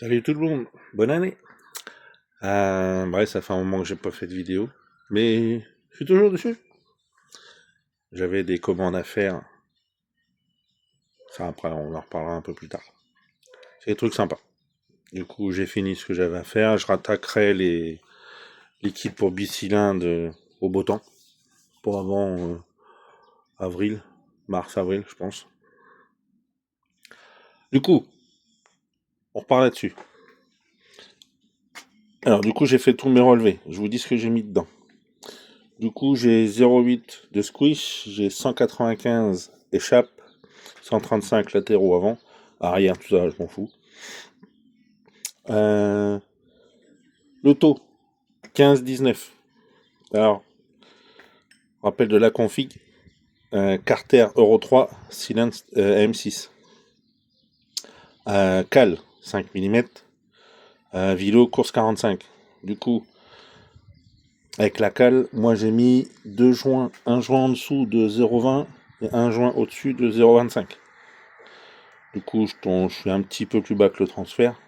Salut tout le monde, bonne année. Bref, ça fait un moment que j'ai pas fait de vidéo, mais je suis toujours dessus. J'avais des commandes à faire, ça après on en reparlera un peu plus tard. C'est des trucs sympas. Du coup, j'ai fini ce que j'avais à faire. Je rattaquerai les kits pour bicylindre au beau temps, pour avant avril, mars-avril, je pense. Du coup, on repart là-dessus. Alors, du coup, j'ai fait tous mes relevés. Je vous dis ce que j'ai mis dedans. Du coup, j'ai 0,8 de squish, j'ai 195 échappe, 135 latéraux avant, arrière, tout ça, je m'en fous. Euh, L'auto, 15-19. Alors, rappel de la config, Carter Euro 3, cylindre M6. Cal, 5 mm. Vilo, course 45. Du coup, avec la cale, moi j'ai mis deux joints, un joint en dessous de 0,20 et un joint au-dessus de 0,25. Du coup, je suis un petit peu plus bas que le transfert,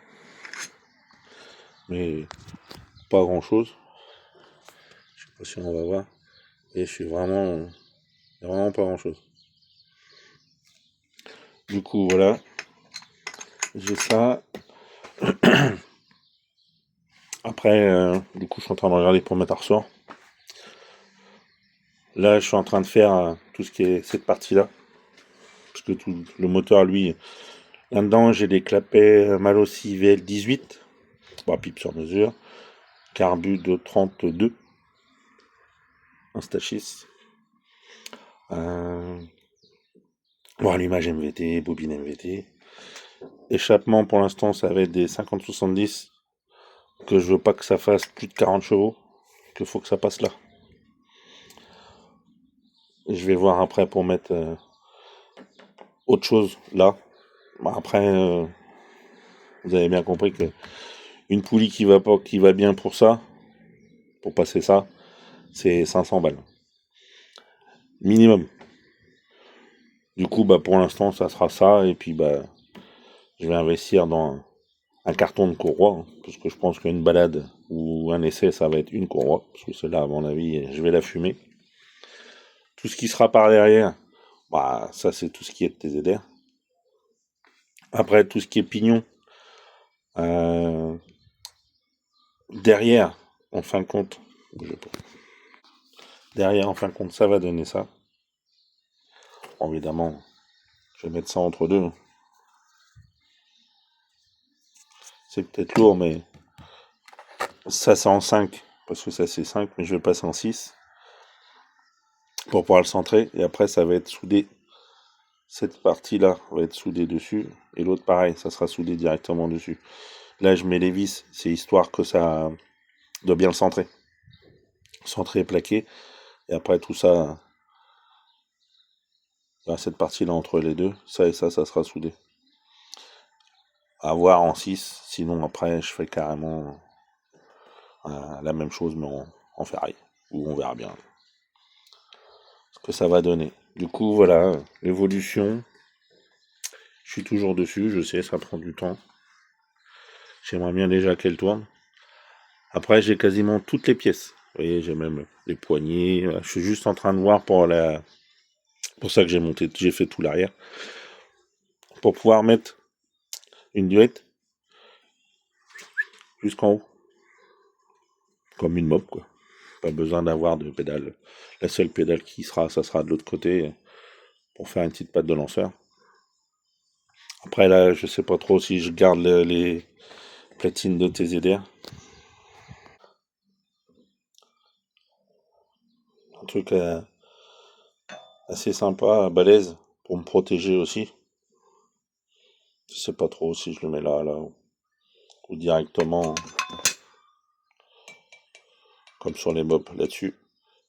mais pas grand chose. Je sais pas si on va voir. Et je suis vraiment pas grand chose. Du coup, voilà, j'ai ça. Après, du coup, je suis en train de regarder pour mettre à ressort. Là, je suis en train de faire tout ce qui est cette partie-là. Parce que tout le moteur, lui, là-dedans, j'ai des clapets Malossi VL18. Bah, pipe sur mesure. Carbu de 32. Un Stachis. Bon, allumage MVT, bobine MVT. Échappement, pour l'instant, ça va être des 50-70. Que je veux pas que ça fasse plus de 40 chevaux. Que faut que ça passe là. Je vais voir après pour mettre autre chose là. Bah, après, vous avez bien compris que une poulie qui va pas, qui va bien pour ça, pour passer ça, c'est 500 balles. Minimum. Du coup, bah, pour l'instant, ça sera ça. Et puis, bah, je vais investir dans un carton de courroie. Hein, parce que je pense qu'une balade ou un essai, ça va être une courroie. Parce que celle-là, à mon avis, je vais la fumer. Tout ce qui sera par derrière, bah, ça, c'est tout ce qui est de TZR. Après, tout ce qui est pignon, euh, derrière, en fin de compte, derrière, en fin de compte, ça va donner ça. Bon, évidemment, je vais mettre ça entre deux. C'est peut-être lourd, mais ça c'est en 5. Parce que ça c'est 5, mais je vais passer en 6. Pour pouvoir le centrer. Et après, ça va être soudé. Cette partie-là va être soudée dessus. Et l'autre, pareil, ça sera soudé directement dessus. Là, je mets les vis. C'est histoire que ça doit bien le centrer. Centrer et plaqué. Et après, tout ça, cette partie-là entre les deux, ça et ça sera soudé. À voir en 6. Sinon, après, je fais carrément la même chose, mais en ferraille. Ou on verra bien ce que ça va donner. Du coup, voilà, l'évolution. Je suis toujours dessus, je sais, ça prend du temps. J'aimerais bien déjà qu'elle tourne. Après, j'ai quasiment toutes les pièces. Vous voyez, j'ai même les poignées. Je suis juste en train de voir pour ça que j'ai fait tout l'arrière. Pour pouvoir mettre une duette jusqu'en haut. Comme une mop, quoi. Pas besoin d'avoir de pédale. La seule pédale qui sera, ça sera de l'autre côté pour faire une petite patte de lanceur. Après, là, je sais pas trop si je garde les platines de TZR. Un truc assez sympa, balèze, pour me protéger aussi. Je sais pas trop si je le mets là, ou directement, comme sur les mobs là-dessus.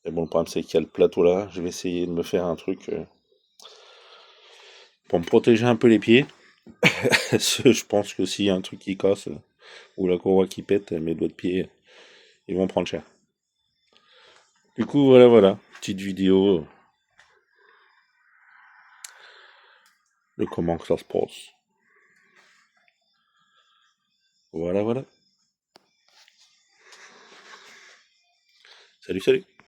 Mais bon, le problème c'est qu'il y a le plateau là. Je vais essayer de me faire un truc pour me protéger un peu les pieds. Je pense que s'il y a un truc qui casse, ou la courroie qui pète, mes doigts de pied, ils vont prendre cher. Du coup, voilà. Petite vidéo de comment que ça se passe. Voilà, voilà. Salut, salut.